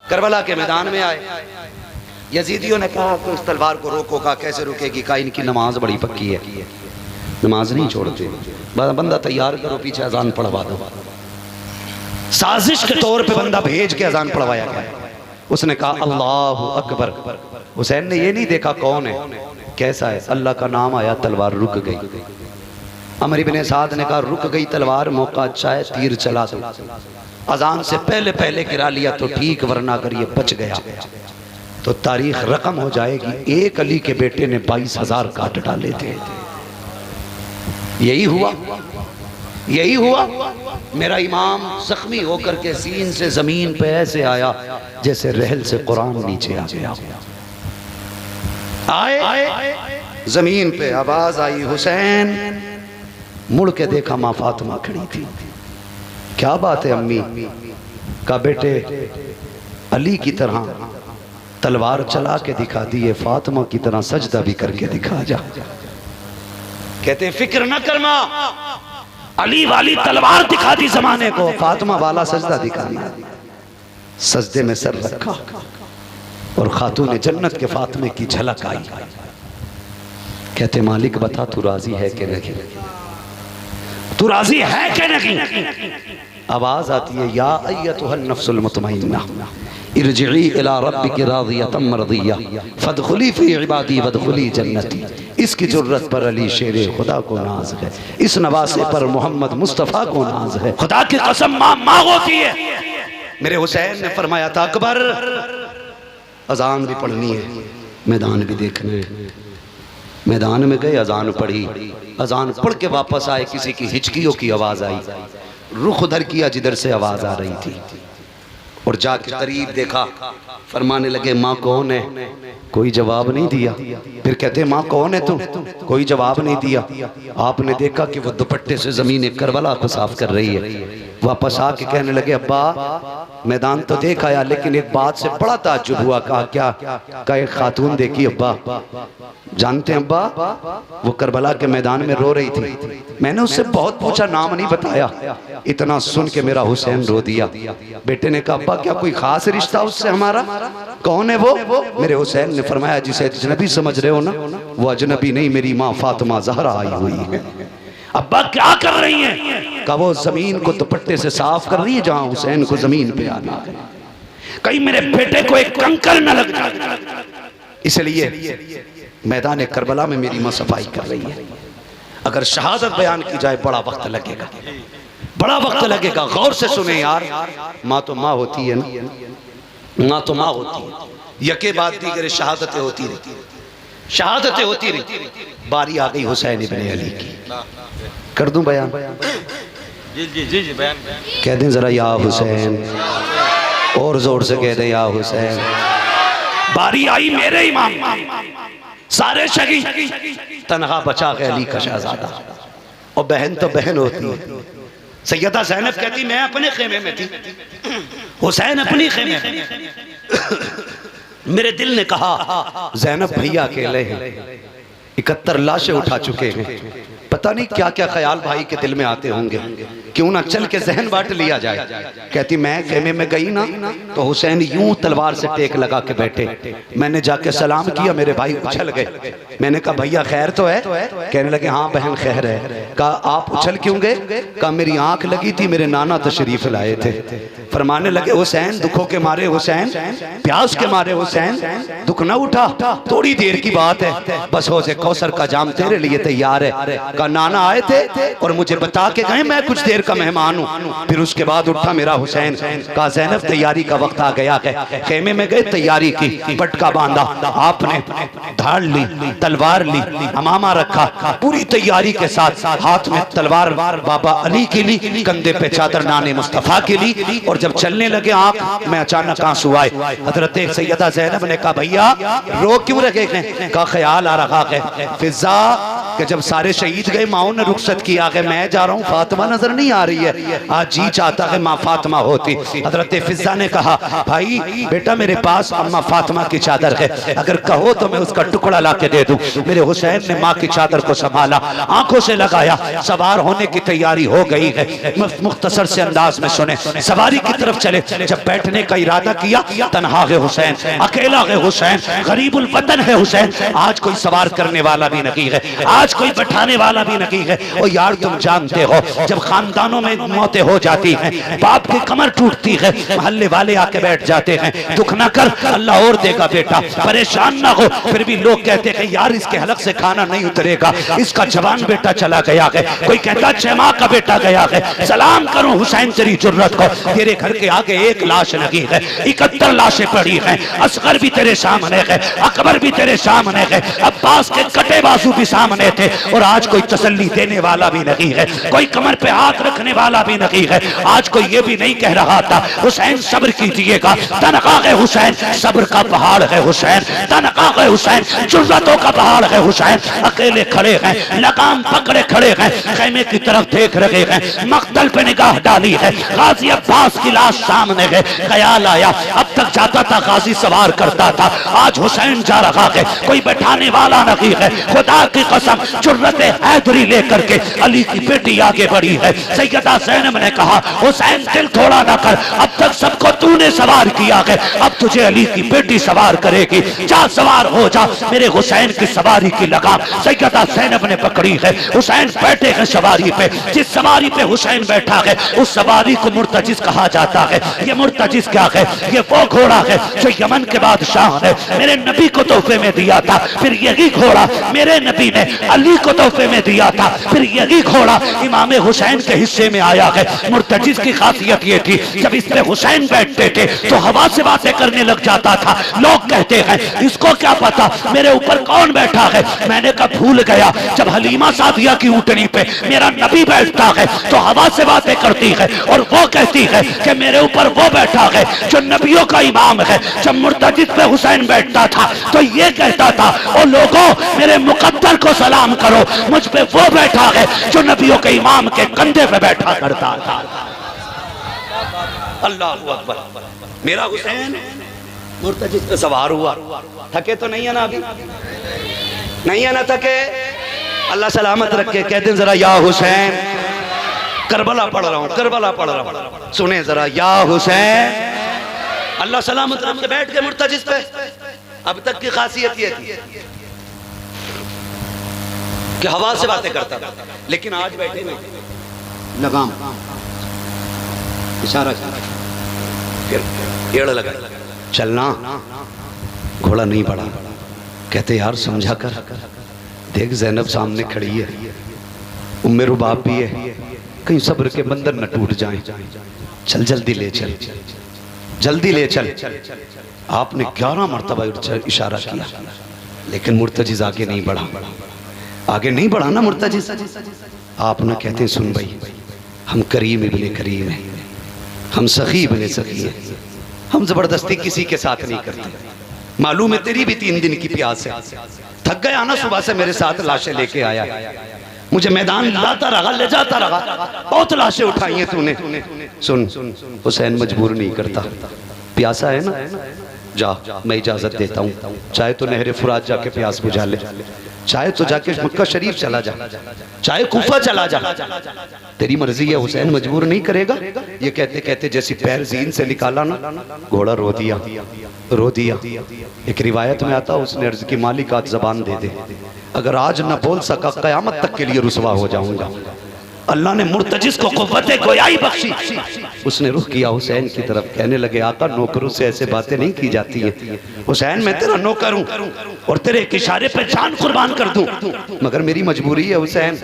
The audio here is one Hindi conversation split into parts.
करबला के मैदान में आए। यजीदियों ने कहा कि उस तलवार को रोको। का कैसे रुकेगी? का इनकी नमाज बड़ी पक्की है, नमाज नहीं छोड़ते। बंदा तैयार करो, पीछे अजान पढ़वा दो। साजिश के तौर पे बंदा भेज के अजान पढ़वाया गया। उसने कहा अल्लाहु अकबर। हुसैन ने ये नहीं देखा कौन है, कैसा है। अल्लाह का नाम आया, तलवार रुक गई। अमर इब्ने साद ने कहा रुक गई तलवार, मौका अच्छा है, तीर चला दो। अजान से पहले पहले गिरा लिया तो ठीक, वरना अगर ये बच गया तो तारीख रकम हो जाएगी। एक अली के बेटे ने 22,000 काट डाले थे। यही हुआ, यही हुआ। मेरा इमाम जख्मी होकर के सीन से जमीन पे ऐसे आया जैसे रहल से कुरान नीचे आ गया। आए जमीन पे, आवाज आई हुसैन। मुड़ के देखा माँ फातिमा खड़ी थी। क्या बात है अम्मी? का बेटे अली की तरह तलवार चला के दिखा दी है, फातिमा की तरह सजदा भी करके दिखा जा। कहते फिक्र न कर मां, अली वाली तलवार दिखा दी जमाने को, फातिमा वाला सजदा दिखाना। सजदे में सर रखा और खातून जन्नत के फातिमे की झलक आई। कहते मालिक बता तू राजी है कि नहीं, तू राजी है कि नहीं? आवाज आती है या अय्यतुहन नफ्सुल मुतमइन्ना इरजिई इला रब्बिकी रादियतम मरदिया फदखुली फी इबादी वदखुली जन्नती। इसकी जुर्रत पर अली शेरे खुदा को नाज है, इस नवासे पर मोहम्मद मुस्तफ़ा को नाज है। खुदा की कसम माँ होती है। मेरे हुसैन ने फरमाया था अकबर अजान भी पढ़नी है, मैदान भी देखना है। मैदान में गए, अजान पढ़ी। अजान पढ़ के वापस आए, किसी की हिचकियों की आवाज आई। रुख उधर किया जिधर से आवाज आ रही थी और जाके करीब देखा। फरमाने लगे माँ कौन है? कोई जवाब नहीं दिया। फिर कहते माँ कौन है तू? कोई जवाब नहीं दिया। आपने देखा कि वो दुपट्टे से जमीन करबला को साफ कर रही है। वापस आके कहने लगे अब्बा मैदान तो देख आया, लेकिन एक बात से बड़ा ताज्जुब हुआ। कहा क्या? का एक खातून देखी अब्बा। जानते हैं अब्बा वो करबला के मैदान में रो रही थी। मैंने उससे बहुत पूछा, नाम नहीं बताया। इतना सुन के मेरा हुसैन रो दिया। बेटे ने कहा अब्बा क्या कोई खास रिश्ता उससे हमारा? कौन है वो? मेरे हुसैन ने फरमाया जिसे अजनबी समझ रहे हो ना, वो अजनबी नहीं, मेरी माँ फातिमा ज़हरा आई हुई है। अब्बा क्या कर रही हैं? कहा वो जमीन को दुपट्टे से साफ कर रही है जहां हुसैन को जमीन पे आना है, कहीं मेरे बेटे को एक कंकर न लग जाए, इसलिए मैदान करबला में मेरी माँ सफाई कर रही है। अगर शहादत बयान की जाए बड़ा वक्त लगेगा, बड़ा वक्त लगेगा। गौर से सुने यार, माँ तो माँ होती है ना, माँ तो माँ होती है। यके बाद दीगर शहादतें होती रहती, शहादतें होती रहती। बारी आ गई हुसैन इब्ने अली की। कर दूं बयान? जी जी जी जी बयान। कह दें जरा या हुसैन, और जोर से कह दें या हुसैन। बारी आई मेरे इमाम, सारे शहीद, तनहा बचा के अली का शहजादा। और बहन तो बहन होती है। सैयदा ज़ैनब कहती मैं अपने खेमे में थी, हुसैन अपनी खेमे में। मेरे दिल ने कहा ज़ैनब भैया अकेले हैं, 71 लाशें उठा चुके हैं, पता नहीं क्या क्या ख्याल भाई के दिल में आते होंगे, क्यों ना चल के जहन बांट लिया जाए। कहती मैं खेमे में गई ना तो हुसैन यूं तलवार से टेक लगा के बैठे। मैंने जाके सलाम किया, मेरे भाई उछल गए। मैंने कहा भैया खैर तो है? कहने लगे हाँ बहन खैर है। कहा आप उछल क्यों गए? कहा मेरी आंख लगी थी, मेरे नाना तशरीफ लाए थे। फरमाने लगे हुसैन दुखों के मारे, हुसैन प्यास के मारे, हुसैन दुख न उठा, थोड़ी देर की बात है, बस हो से कौसर का जाम तेरे लिए तैयार है। का नाना आए थे और मुझे बता के गए मैं कुछ देर का मेहमान हूँ। फिर उसके बाद उठा मेरा हुसैन। कहा ज़ैनब तैयारी का वक्त आ गया है। खेमे में गए, तैयारी की, पटका बांधा, आपने धाड़ ली, तलवार ली, अमामा रखा, पूरी तैयारी के साथ हाथ में तलवार बाबा अली की ली, कंधे पे चादर नाने मुस्तफ़ा की ली। और जब चलने लगे आंख में अचानक आंसू आए। हजरत सैयदा ज़ैनब ने कहा भैया रो क्यों रखे हैं? का ख्याल आ रहा है, फिजा कि जब सारे शहीद गए माओ ने रुखसत किया कि मैं जा रहा हूँ, फातिमा नजर नहीं आ रही है। आज जी चाहता है माँ फातिमा होती। हजरत फिजा ने कहा भाई बेटा मेरे पास अम्मा फातिमा की चादर है, अगर कहो तो मैं उसका टुकड़ा ला के दे दूं। मेरे हुसैन ने माँ की चादर को संभाला, आंखों से लगाया, सवार होने की तैयारी हो गई है। मुख्तसर से अंदाज में सुने, सवारी की तरफ चले। जब बैठने का इरादा किया, तन्हा है हुसैन, अकेला है हुसैन, गरीबुल वतन है हुसैन। आज कोई सवार करने वाला भी नहीं है, आज कोई बैठाने वाला भी नहीं है। और यार तुम जानते हो जब खानदानों में मौतें हो जाती हैं, बाप की कमर टूटती है, मोहल्ले वाले आके बैठ जाते हैं, दुख ना कर अल्लाह और देगा बेटा, परेशान ना हो। फिर भी लोग कहते हैं यार इसके हलक से खाना नहीं उतरेगा, इसका जवान बेटा चला गया है। कोई कहता 6 माह का बेटा गया है। सलाम करो हुसैन तेरी जुर्रत को, तेरे घर के आगे एक लाश लगी है, 71 लाशें पड़ी हैं। असगर भी तेरे सामने है, अकबर भी तेरे सामने है, अब्बास के कटे बाजू भी सामने थे। और आज कोई तसल्ली देने वाला भी नहीं है, कोई कमर पे हाथ रखने वाला भी नहीं है। आज कोई ये भी नहीं कह रहा था हुसैन सब्र कीजिएगा, तनख्वाह है हुसैन, सब्र का पहाड़ है हुसैन, तनख्वाह है हुसैन, जुर्रतों का पहाड़ है हुसैन। अकेले खड़े हैं, लगाम पकड़े खड़े हैं, खैमे की तरफ देख रहे हैं, मक्तल पे निगाह डाली है, गाजी अब्बास की लाश सामने है। ख्याल आया अब तक जाता था गाजी सवार करता था, आज हुसैन जा रहा है, कोई बैठाने वाला नहीं है। खुदा की कसम जुर्रत हैदरी लेकर के अली की बेटी आगे बढ़ी है। सैयदा ज़ैनब ने कहा हुसैन दिल थोड़ा ना कर, अब तक सबको तूने सवार किया है, अब तुझे अली की बेटी सवार करेगी, जा सवार हो जा। मेरे हुसैन की सवारी की लगाम सैयदा ज़ैनब ने पकड़ी है। हुसैन बैठे हैं सवारी पे, जिस सवारी पे हुसैन बैठा है उस सवारी को मुर्तजिज कहा जाता है। ये मुर्तजिज क्या है? ये वो घोड़ा है जो यमन के बादशाह ने मेरे नबी को तोहफे में दिया था, फिर यही घोड़ा मेरे नबी ने अली को तोहफे में दिया था, फिर यही घोड़ा इमाम हुसैन के हिस्से में आया है। मुर्तजिज की खासियत ये थी जब इस पे हुसैन बैठते थे तो हवा से बातें करने लग जाता था। लोग कहते हैं इसको क्या पता मेरे ऊपर कौन बैठा है। मैंने कहा भूल गया, जब हलीमा सादिया की ऊँटनी पे मेरा नबी बैठता है तो हवा से बातें करती है और वो कहती है कि मेरे ऊपर वो बैठा है जो नबियों का इमाम है। जब मुर्तजिद पे हुसैन बैठता था तो ये कहता था ओ लोगों मेरे मुकद्दर को सलाम करो, मुझ पे वो बैठा है जो नबियों के इमाम के कंधे पे बैठा करता था। अल्लाह अकबर। मेरा हुसैन मुर्तजिद पे सवार हुआ, थके तो नहीं है ना, अभी नहीं है ना थके, अल्लाह सलामत रखे। कहते जरा या हुसैन, करबला पढ़ रहा हूँ, करबला पढ़ रहा हूँ, सुने जरा या हुसैन। अल्लाह सलामत रखे। बैठ के मुर्तजिद पे अब तक की खासियत ये थी कि हवा से बातें करता था, लेकिन आज बैठे नहीं, लगाम इशारा फिर एड़ लगा, चलना, घोड़ा नहीं बढ़ा। कहते यार समझा कर, देख ज़ैनब सामने खड़ी है, उम्मे रुबाब भी है, कहीं सब्र के बंधन न टूट जाएं, चल जल्दी ले चल, जल्दी ले चल। आपने 11 मरतबा इशारा किया, लेकिन मुर्तजिज आगे नहीं बढ़ा, आगे नहीं बढ़ा ना मुर्तजिज। आप ना कहते सुन भाई, हम करीम इब्ने करीम हैं, हम सखी इब्ने सखी हैं, हम जबरदस्ती किसी के साथ नहीं करते। मालूम है तेरी भी 3 दिन की प्यास है, थक गया ना, सुबह से मेरे साथ लाशें लेके आया, मुझे मैदान लाता रहा, ले जाता रहा, बहुत लाशें उठाई हैं तूने। सुन हुसैन मजबूर नहीं करता, प्यासा है ना, जा मैं इजाजत देता हूँ, चाहे तो नहर फुरात जाके प्यास बुझा ले, चाहे तो जाके मक्का शरीफ चला जा, चाहे कूफा चला जा, तेरी मर्जी है, हुसैन मजबूर नहीं करेगा। ये कहते कहते जैसी पैर जीन से निकाला ना, घोड़ा रो दिया, रो दिया। एक रिवायत में आता उसने अर्ज की मालिक आज जबान दे दे, अगर आज न बोल सका कयामत तक के लिए रुसवा हो जाऊंगा। अल्लाह ने मुर्तजिज को क़ुव्वत गोयाई बख्शी। उसने रुख किया हुसैन की तरफ, कहने लगे आका नौकरों से ऐसे बातें नहीं की जाती हैं। हुसैन मैं तेरा नौकर हूँ और तेरे एक इशारे पे जान कुर्बान कर दूं, मगर मेरी मजबूरी है हुसैन,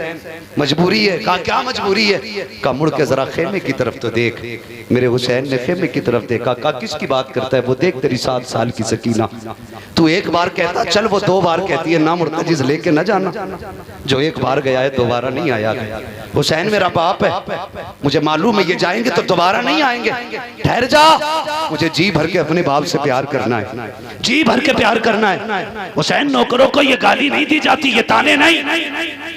मजबूरी है। कहा क्या मजबूरी है? कहा मुड़ के जरा खेमे की तरफ तो देख। मेरे हुसैन ने खेमे की तरफ देखा, कहा किसकी बात करता है? वो देख तेरी 7 साल की सकीना, तू एक बार कहता चल, वो 2 बार कहती है ना मुर्तजिज लेके न जाना, जो एक बार गया है दोबारा नहीं आया। हुसैन मेरा बाप है, मुझे मालूम है ये जाएंगे तो दोबारा दोबारा नहीं आएंगे, ठहर जा, मुझे जी भर के अपने बाप से प्यार करना है, जी भर के प्यार करना है। हुसैन नौकरों को ये गाली नहीं दी जाती, ये ताने नहीं।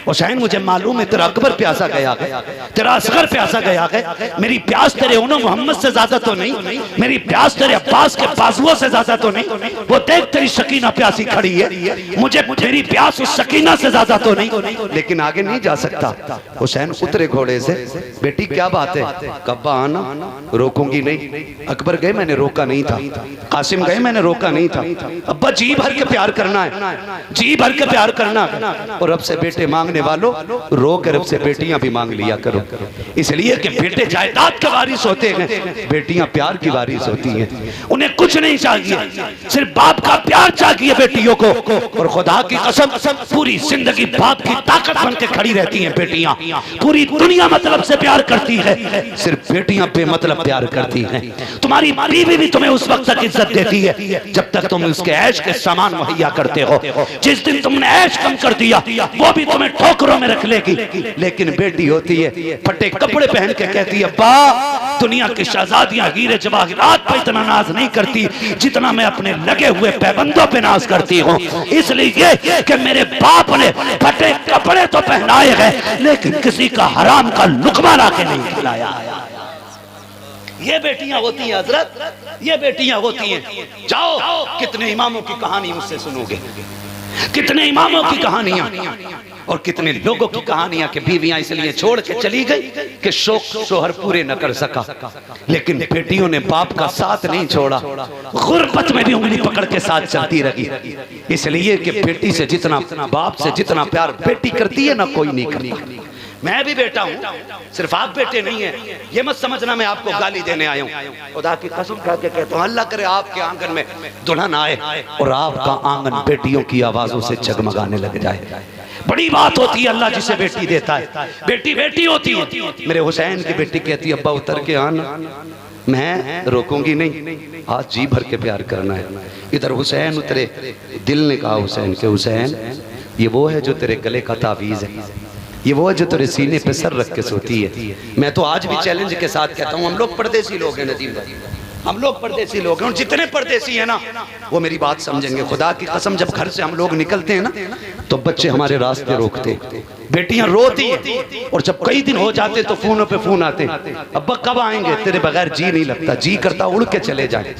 हुसैन मुझे मालूम है तेरा अकबर प्यासा गया है, तेरा असगर प्यासा गया है, मेरी प्यास तेरे उन्हों मोहम्मद से ज्यादा तो नहीं, मेरी प्यास तेरे अब्बास के बाजुओं से ज्यादा तो नहीं। वो देख तेरी सकीना प्यासी खड़ी है, मुझे मेरी प्यास उस सकीना से ज्यादा तो नहीं, लेकिन आगे नहीं जा सकता। हुसैन उतरे घोड़े से, बेटी क्या बात है? कब्बा आना, रोकूंगी नहीं। अकबर गए, मैंने रोका नहीं था। कासिम गए, मैंने रोका नहीं था। अब्बा जी भर के प्यार करना है, जी भर के प्यार करना है। और रब से बेटे मांगने वालों, रो के रब से बेटियां भी मांग लिया करो, इसलिए कि बेटे जायदाद के वारिस होते हैं, बेटियां प्यार की वारिस होती हैं। उन्हें कुछ नहीं चाहिए, सिर्फ बाप का प्यार चाहिए बेटियों को। और खुदा की कसम पूरी जिंदगी बाप की ताकत बन के खड़ी रहती हैं बेटियां। पूरी दुनिया मतलब से प्यार करती है, सिर्फ बेटियां बेमतलब प्यार करती हैं। तुम्हारी बीवी भी तुम्हें उस वक्त तक इज्जत देती है जब तक तुम उसके ऐश के सामान मुहैया करते हो। जिस दिन तुमने ऐश कम कर दिया, वो भी तुम्हें ठोकरों में रख लेगी। लेकिन बेटी होती है, फटे कपड़े पहन के कहती है, अब्बा दुनिया की शहजादियां हीरे जवाहरात पर इतना नाज नहीं करती जितना मैं अपने लगे हुए पैबंदों पे नाज करती हूँ। इसलिए कि मेरे बाप ने फटे कपड़े तो पहनाए हैं, लेकिन किसी का हराम का लुकमा ला के नहीं खिलाया। ये बेटियां होती हैं हजरत, ये बेटियां होती हैं। जाओ, कितने इमामों की कहानी मुझसे सुनोगे, कितने इमामों की कहानियां और कितने लोगों की कहानियां कि बीवियां इसलिए छोड़ के चली गई कि शौक शोहर पूरे न कर सका। लेकिन बेटियों ने बाप का साथ नहीं छोड़ा, गुर्बत में भी उंगली पकड़ के साथ चलती रही। इसलिए कि बेटी से जितना, बाप से जितना प्यार बेटी करती है ना, कोई नहीं करता। मैं भी बेटा हूँ, सिर्फ आप बेटे नहीं है, ये मत समझना मैं आपको गाली देने आया हूँ। खुदा की कसम खा के कहता हूँ, अल्लाह करे आपके आंगन में दुल्हन आए और आपका आंगन बेटियों की आवाजों से जगमगाने लग जाए। बड़ी बात होती है अल्लाह जिसे बेटी देता है। बेटी बेटी होती है। मेरे हुसैन की बेटी कहती है, अब्बा उतर के आना, मैं रोकूंगी नहीं, आज जी भर के प्यार करना है। इधर हुसैन उतरे, दिल ने कहा हुसैन के, हुसैन ये वो है जो तेरे गले का तावीज़ है, ये वो है जो तेरे सीने पे सर रख के सोती है। मैं तो आज भी चैलेंज के साथ कहता हूँ, हम लोग परदेसी लोग हैं नदीम भाई, हम लोग परदेसी लोग हैं, और जितने परदेसी हैं ना वो मेरी बात समझेंगे। खुदा की कसम, जब घर से हम लोग निकलते हैं ना तो बच्चे हमारे रास्ते रोकते, बेटियां रोती हैं, और जब कई दिन हो जाते तो फोनों पे फोन आते, अब्बा कब आएंगे, तेरे बगैर जी नहीं लगता, जी करता उड़ के चले जाए।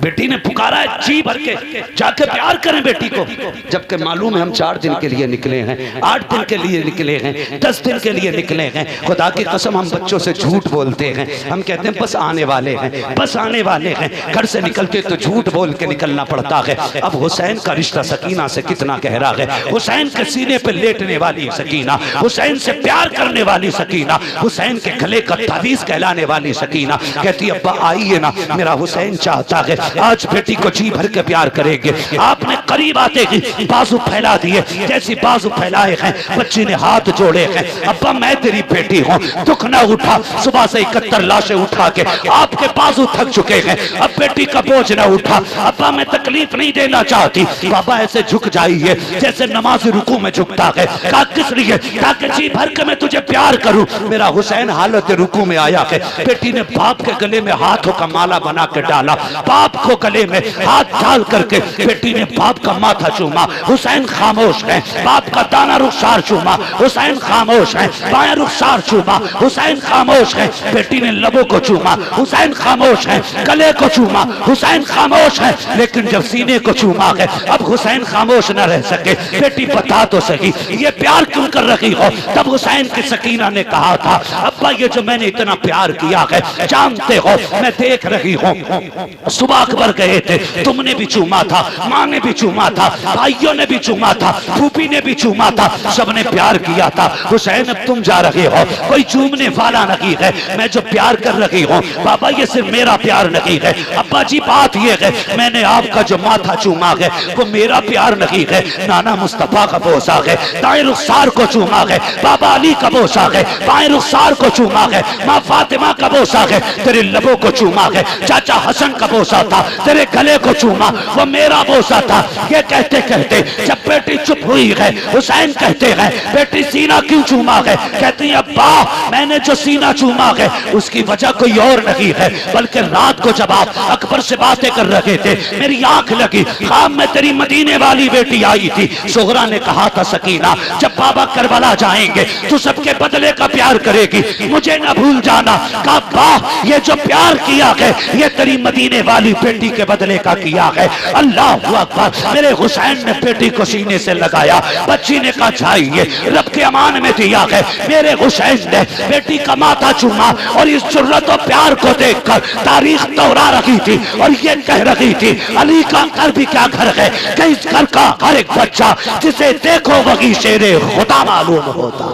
बेटी ने पुकारा है, जी भर के जाके प्यार करें बेटी को, जबकि मालूम है हम 4 दिन के लिए निकले हैं, 8 दिन के लिए निकले हैं, 10 दिन के लिए निकले हैं। खुदा की कसम हम बच्चों से झूठ बोलते हैं, हम कहते हैं बस आने वाले हैं, बस आने वाले हैं। घर से निकलते तो झूठ बोल के निकलना पड़ता है। अब हुसैन का रिश्ता सकीना से कितना गहरा है। हुसैन के सीने पे लेटने वाली सकीना, हुसैन से प्यार करने वाली सकीना, हुसैन के गले का तावीज़ कहलाने वाली सकीना कहती है, अब्बा आइए ना, मेरा हुसैन चाहता है आज बेटी को जी भर के प्यार करेंगे। आपने करीब आते ही बाजू फैला दिए, जैसी बाजू फैलाए हैं बच्ची ने हाथ जोड़े हैं, अब्बा मैं तेरी बेटी हूँ, दुख ना उठा, सुबह से 71 लाशें उठा के आपके बाजू थक चुके हैं, अब बेटी का बोझ ना उठा, अब्बा मैं तकलीफ नहीं देना चाहती। बाबा ऐसे झुक जाइए जैसे नमाज रुकू में झुकता है। कहा किस लिए? ताकि जी भर के मैं तुझे प्यार करूं। मेरा हुसैन हालत रुकू में आया है, बेटी ने बाप के गले में हाथों का माला बना के डाला, बाप को गले में हाथ डाल करके बेटी ने बाप का माथा चूमा। हुसैन खामोश है, बाप का दाना रुखसार चूमा, हुसैन खामोश है, बाएं रुखसार चूमा, हुसैन खामोश है, बेटी ने लबों को चूमा, हुसैन खामोश है, गले को चूमा, हुसैन खामोश है। लेकिन जब सीने को चूमा है अब हुसैन खामोश न रह सके, बेटी बता तो सही ये प्यार क्यों कर रही हो? तब हुसैन की सकीना ने कहा था, अब्बा ये जो मैंने इतना प्यार किया है जानते हो, मैं देख रही हूँ, सुबह अकबर गए थे, तुमने भी चूमा था, माँ ने भी चूमा था, भाइयों ने भी चूमा था, फूफी ने भी चूमा था, सबने प्यार किया था। हुसैन अब तुम जा रहे हो, कोई चूमने वाला नहीं है, मैं जो प्यार कर रही हूँ बाबा ये सिर्फ मेरा प्यार नहीं है। अब्बा जी बात ये है मैंने आपका जो माथा चूमा है वो मेरा प्यार नहीं है, नाना मुस्तफा का बोसा है, दाएं रुखसार को चूमा गए, बाबा अली का बोसा गए, बाएं रुखसार को चूमा गए, माँ फातिमा का बोसा गए, तेरे लबों को चूमा गए, चाचा हसन का बोसा था, तेरे गले को चूमा, वो मेरा बोसा था। ये कहते कहते जब बेटी चुप हुई गए, हुसैन कहते गए बेटी सीना क्यों चूमा गए? कहती है अब्बा मैंने जो सीना चूमा गए उसकी वजह कोई और नहीं है, बल्कि रात को जब आप अकबर से बातें कर रहे थे मेरी आंख लगी, ख्वाब में तेरी मदीने वाली बेटी आई थी। सुगरा ने कहा था सकीना जब बाबा करबला जाएंगे तो सबके बदले का प्यार करेगी, मुझे ना भूल जाना। कहा अब्बा ये जो प्यार किया है ये तेरी मदीने वाली बेटी के बदले का किया है। अल्लाह अकबर। मेरे हुसैन ने बेटी को सीने से लगाया, बच्ची ने कहा चाहिए रब के अमान में दिया है। मेरे हुसैन ने बेटी का माथा चूमा और इस जुर्रत और प्यार को देखकर तारीख दोहरा रही थी और ये कह रही थी अली का घर भी क्या घर है कि इस घर का हर एक बच्चा जिसे देखो वही शेरे खुदा मालूम होता।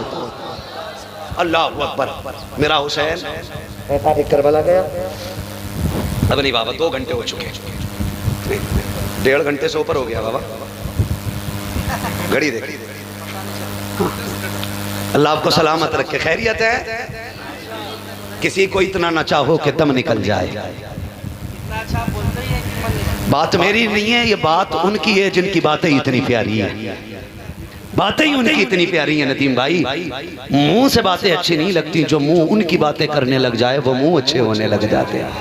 अल्लाह अकबर। मेरा हुसैन करबला गया, अब नहीं बाबा 2 घंटे हो चुके, 1.5 घंटे से ऊपर हो गया बाबा, घड़ी देख। अल्लाह आपको सलामत रखे। खैरियत है? किसी को इतना ना चाहो कि दम निकल जाए। बात मेरी नहीं है, ये बात उनकी है जिनकी बातें इतनी प्यारी है, बातें ही उनकी इतनी प्यारी है। नदीम भाई मुंह से बातें अच्छी नहीं लगती, जो मुंह उनकी बातें करने लग जाए वो मुंह अच्छे होने लग जाते हैं।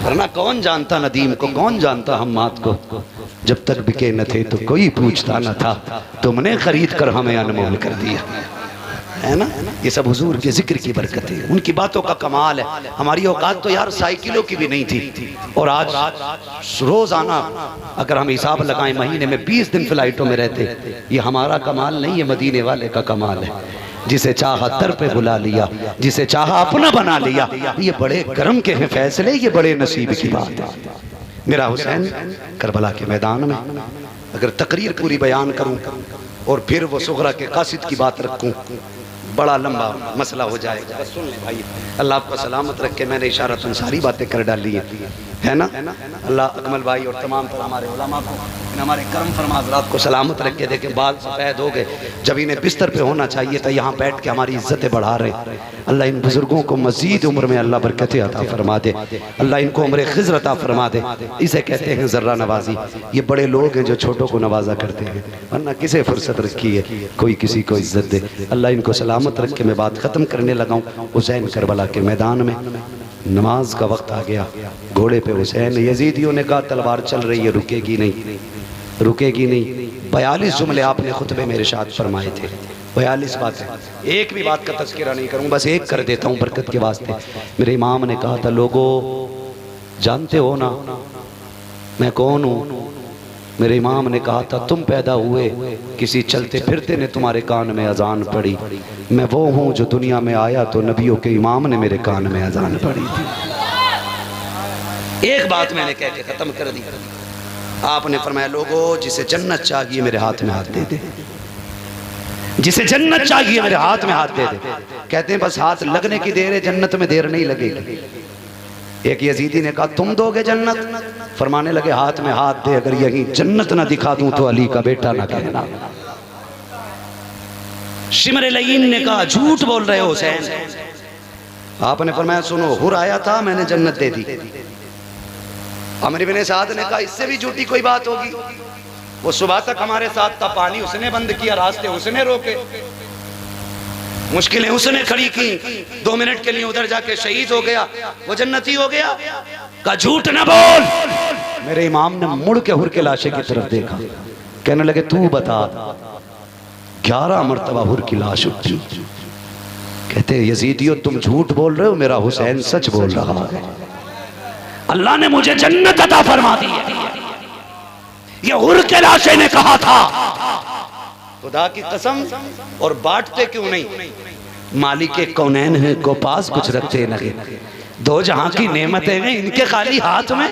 वरना कौन जानता नदीम को, कौन जानता हम्माद को, जब तक बिके न थे तो कोई पूछता न था, तुमने खरीद कर हमें अनमोल कर दिया, है ना। ये सब हुजूर के जिक्र की बरकत है, उनकी बातों का कमाल है। हमारी औकात तो यार साइकिलों की भी नहीं थी, और आज रोजाना अगर हम हिसाब लगाएं महीने में 20 दिन फ्लाइटों में रहते। ये हमारा कमाल नहीं है, मदीने वाले का कमाल है। जिसे चाहा दर पे बुला लिया, जिसे चाहा अपना बना लिया। ये बड़े करम के हैं फैसले, ये बड़े नसीब की बात है। मेरा हुसैन करबला के मैदान में अगर तकरीर पूरी बयान करूं और फिर वो सुगरा के कासिद की बात रखूं, बड़ा लंबा मसला हो जाएगा। सुन ले भाई, अल्लाह आपको सलामत रखे। मैंने इशारतन सारी बातें कर डाली है ना। अल्लाह अकमल भाई और तमाम तर हमारे उलमा को, हमारे कर्म फरमा हज़रात को सलामत रखे। देखे बाल सफ़ेद हो गए, जब इन्हें बिस्तर पे होना चाहिए था यहाँ बैठ के हमारी इज्जतें बढ़ा रहे। अल्लाह इन बुजुर्गों को मजीद उम्र में अल्लाह बरकतें अता फरमा दे, अल्लाह इनको उम्र खिज़्र अता फरमा दे। इसे कहते हैं ज़र्रा नवाजी। ये बड़े लोग हैं जो छोटों को नवाजा करते हैं, वरना किसे फुर्सत रखी है कोई किसी को इज्जत दे। अल्लाह इनको सलामत रख के मैं बात ख़त्म करने लगा हूँ। हुसैन करबला के मैदान में नमाज का वक्त आ गया, घोड़े पे हुसैन। यजीदियों ने कहा तलवार चल रही है, रुकेगी नहीं, रुकेगी नहीं। 42 जुमले आपने खुतबे में इरशाद फरमाए थे, 42 बातें। एक भी बात का तज़किरा नहीं करूँ, बस एक कर देता हूँ बरकत के वास्ते। मेरे इमाम ने कहा था लोगों जानते हो ना मैं कौन हूँ? मेरे इमाम ने कहा था तुम पैदा हुए किसी चलते फिरते ने तुम्हारे कान में अजान पड़ी। मैं वो हूँ जो दुनिया में आया तो नबियों के इमाम ने मेरे कान में अजान पड़ी थी। एक बात मैंने कह के खत्म कर दी। आपने फरमाया लोगों जिसे जन्नत चाहिए मेरे हाथ में हाथ दे दे, जिसे जन्नत चाहिए मेरे हाथ में हाथ दे दे। कहते हैं बस हाथ लगने की देर है, जन्नत में देर नहीं लगेगी। एक यजीदी ने कहा तुम दोगे जन्नत? फरमाने लगे हाथ में हाथ दे, अगर यही जन्नत ना दिखा दूं तो अली का बेटा ना कहना। शिमर लईन ने कहा झूठ बोल रहे हो हुसैन। आपने फरमाया सुनो हुर आया था मैंने जन्नत दे दी। अमर इब्ने साद ने कहा इससे भी झूठी कोई बात होगी, वो सुबह तक हमारे साथ था, पानी उसने बंद किया, रास्ते उसने रोके, मुश्किलें उसने खड़ी की, 2 मिनट के लिए उधर जाके शहीद हो गया, वो जन्नती हो गया। का झूठ न बोल। मेरे इमाम ने मुड़ के हुर के लाशे की तरफ देखा, कहने लगे तू बता। 11 मरतबा हुर की लाश उठी। कहते यजीदियो तुम झूठ बोल रहे हो, मेरा हुसैन सच बोल रहा है। अल्लाह ने मुझे जन्नत अता फरमा दी है, ये हुर के लाशे ने कहा था। खुदा की कसम, और बांटते क्यों नहीं? मालिक कौनैन है को पास कुछ रखते नहीं, 2 जहां की नेमतें हैं इनके खाली हाथ में।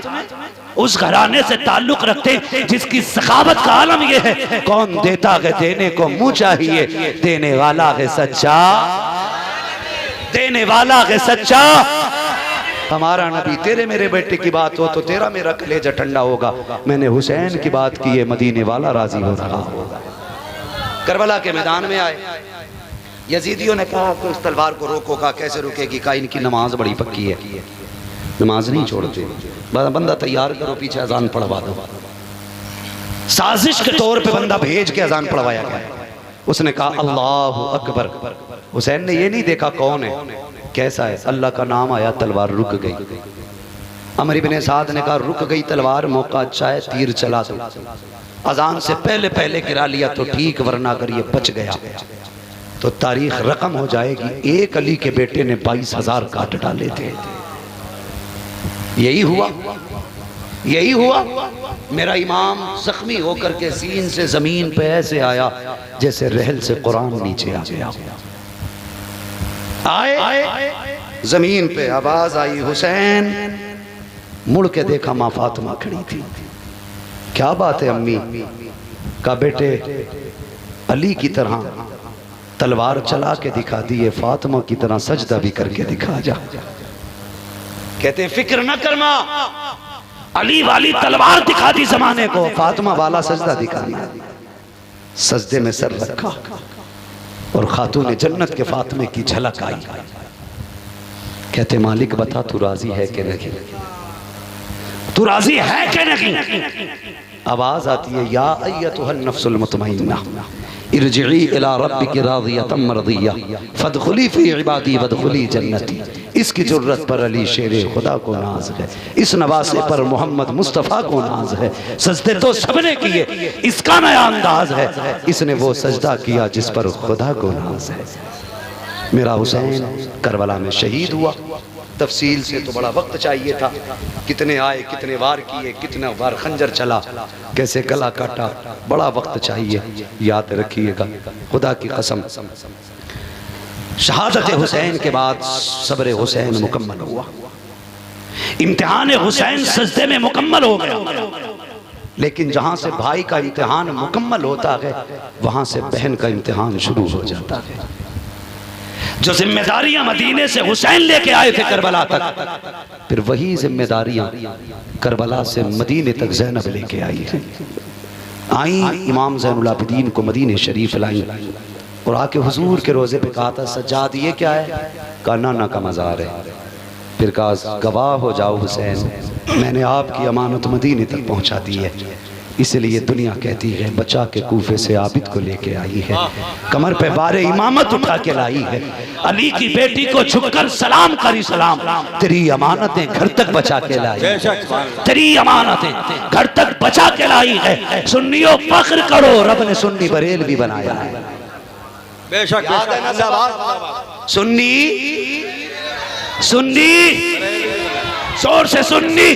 उस घराने से ताल्लुक रखते जिसकी सखावत का आलम ये है, कौन देता है देने को मुंह चाहिए, देने वाला है सच्चा, देने वाला है सच्चा। हमारा नबी तेरे मेरे बेटे की बात हो तो तेरा मेरा कलेजा ठंडा होगा। मैंने हुसैन की बात की है, मदीने वाला राजी हो रहा होगा। करबला के मैदान में आए। यजीदियों ने कहा कि उस तलवार को रोको। कहा कैसे रुकेगी? कहा इनकी नमाज बड़ी पक्की है, नमाज नहीं छोड़ते। बंदा तैयार करो, पीछे अजान पढ़वा दो। साजिश के तौर पे बंदा भेज के अजान पढ़वाया गया। उसने कहा अल्लाह अकबर। हुसैन ने ये नहीं देखा कौन है, कैसा है। अल्लाह का नाम आया, तलवार रुक गई। अमर इब्ने साद ने कहा रुक गई तलवार, मौका अच्छा है, तीर चला दो। अजान से पहले पहले गिरा लिया तो ठीक, वरना अगर ये बच गया तो तारीख रकम हो जाएगी। एक अली के बेटे ने 22,000 काट डाले थे। यही हुआ, यही हुआ। मेरा इमाम जख्मी होकर के सीन से जमीन पे ऐसे आया जैसे रहल से कुरान नीचे आ गया। आए जमीन पे आवाज आई हुसैन। मुड़ के देखा माँ फातिमा खड़ी थी। क्या बात है अम्मी? का बेटे अली की तरह तलवार चला के दिखा दी है, फातिमा की तरह सजदा भी करके दिखा जा। कहते फिक्र न कर माँ, अली वाली तलवार दिखा दी जमाने को, फातिमा वाला सजदा दिखा दिया। सजदे में सर रखा और खातून जन्नत के फातिमे की झलक आई। कहते मालिक बता तू राजी है कि नहीं, तू राजी है कि नहीं? आवाज आती है या अय्यतुहन नफ्सुल मुतमइन्ना इरजिई इला रब्बिकी रादियतम मर्दिया फदखुली फी इबादी वदखुली जन्नती। इसकी जुर्रत पर अली शेरे खुदा को नाज है, इस नवासे पर मोहम्मद मुस्तफ़ा को नाज है। सजदे तो सबने किए, इसका नया अंदाज है, इसने वो सजदा किया जिस पर खुदा को नाज है। मेरा हुसैन करबला में शहीद हुआ। तफसील से तो बड़ा वक्त चाहिए था। कितने आए, कितने वार किए, कितने वार खंजर चला, कैसे गला काटा, बड़ा वक्त चाहिए। याद रखिएगा, खुदा की कसम, शहादत हुसैन के बाद सब्र हुसैन मुकम्मल हुआ। इम्तिहान हुसैन सजदे में मुकम्मल हो गया। लेकिन जहां से भाई का इम्तिहान मुकम्मल होता है, वहां से बहन का इम्तिहान शुरू हो जाता है। जो जिम्मेदारियां मदीने से हुसैन लेके आए थे करबला तक, फिर वही जिम्मेदारियां करबला से मदीने तक ज़ैनब लेके आई है। आई इमाम ज़ैनुल आबिदीन को मदीने शरीफ लाई और आके हुजूर के रोजे पे कहा था सज्जाद ये क्या है? कहा नाना का मज़ार है। फिर कहा गवाह हो जाओ हुसैन, मैंने आपकी अमानत मदीने तक पहुंचा दी है, इसलिए दुनिया कहती है बचा के कूफे से आबिद को लेके आई है, कमर पे बारे इमामत उठा के लाई है, अली की बेटी को झुककर सलाम करी सलाम, तेरी अमानतें घर तक बचा के लाई, तेरी अमानतें घर तक बचा के लाई है। सुन्नियों फख्र करो, रब ने सुन्नी बरेलवी बनाया है। बेशक सुन्नी सुन्नी जोर से सुन्नी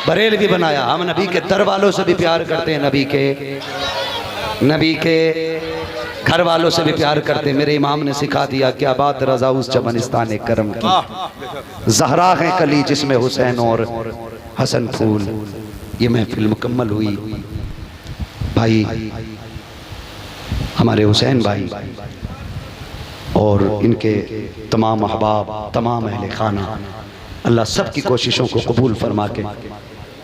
बरेलवी बनाया। हम नबी के दर वालों से भी प्यार करते हैं, नबी के घर वालों से भी प्यार करते हैं। मेरे इमाम ने सिखा दिया क्या बात रजा उस चमनिस्तान करम की, जहरा है कली जिसमें हुसैन और हसन फूल। ये महफिल मुकम्मल हुई। भाई हमारे हुसैन भाई और इनके तमाम अहबाब, तमाम अहले खाना, अल्लाह सब की कोशिशों को कबूल फरमा के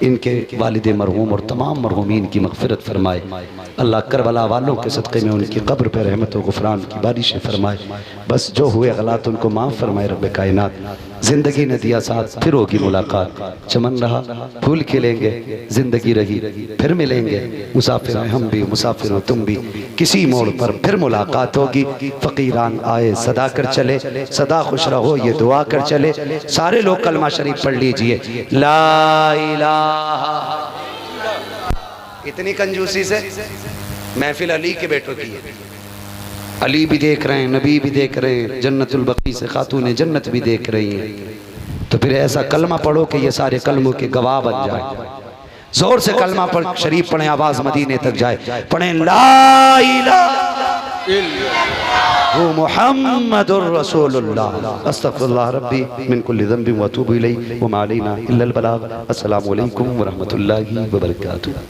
इनके वालिद मरहूम और तमाम मरहूमीन की मग़फ़िरत फरमाए। अल्लाह करबला वालों के सदक़े में उनकी कब्र पर रहमत व गुफ़रान की बारिशें फरमाए। बस जो हुए गलत उनको माफ़ फरमाए रब्बे कायनात। ज़िंदगी ने दिया साथ, फिर होगी मुलाकात, चमन रहा फूल खिलेंगे, ज़िंदगी रही फिर मिलेंगे, मुसाफिर हैं हम भी, मुसाफिर हो तुम भी, किसी मोड़ पर फिर मुलाकात होगी। फ़कीरान आए सदा कर चले, सदा खुश रहो ये दुआ कर चले। सारे लोग कलमा शरीफ पढ़ लीजिए, ला इलाहा। इतनी कंजूसी से महफिल अली के बेटों की है। अली भी देख रहे हैं, नबी भी देख रहे हैं, जन्नतुल बकी से खातून जन्नत भी देख रही हैं। तो फिर ऐसा कलमा पढ़ो कि ये सारे कलमों के गवाह बन जाए। जोर से कलमा पढ़ शरीफ पढ़े, आवाज मदीने तक जाए। पढ़े ला इलाहा मुहम्मदुर रसूलुल्लाह अस्तगफिरुल्लाह रब्बी मिन कुल्ली ज़ंबिन व अतूबु इलैहि व मा अलैना इल्लल बलाग। अस्सलामु अलैकुम व रहमतुल्लाहि व बरकातुहू।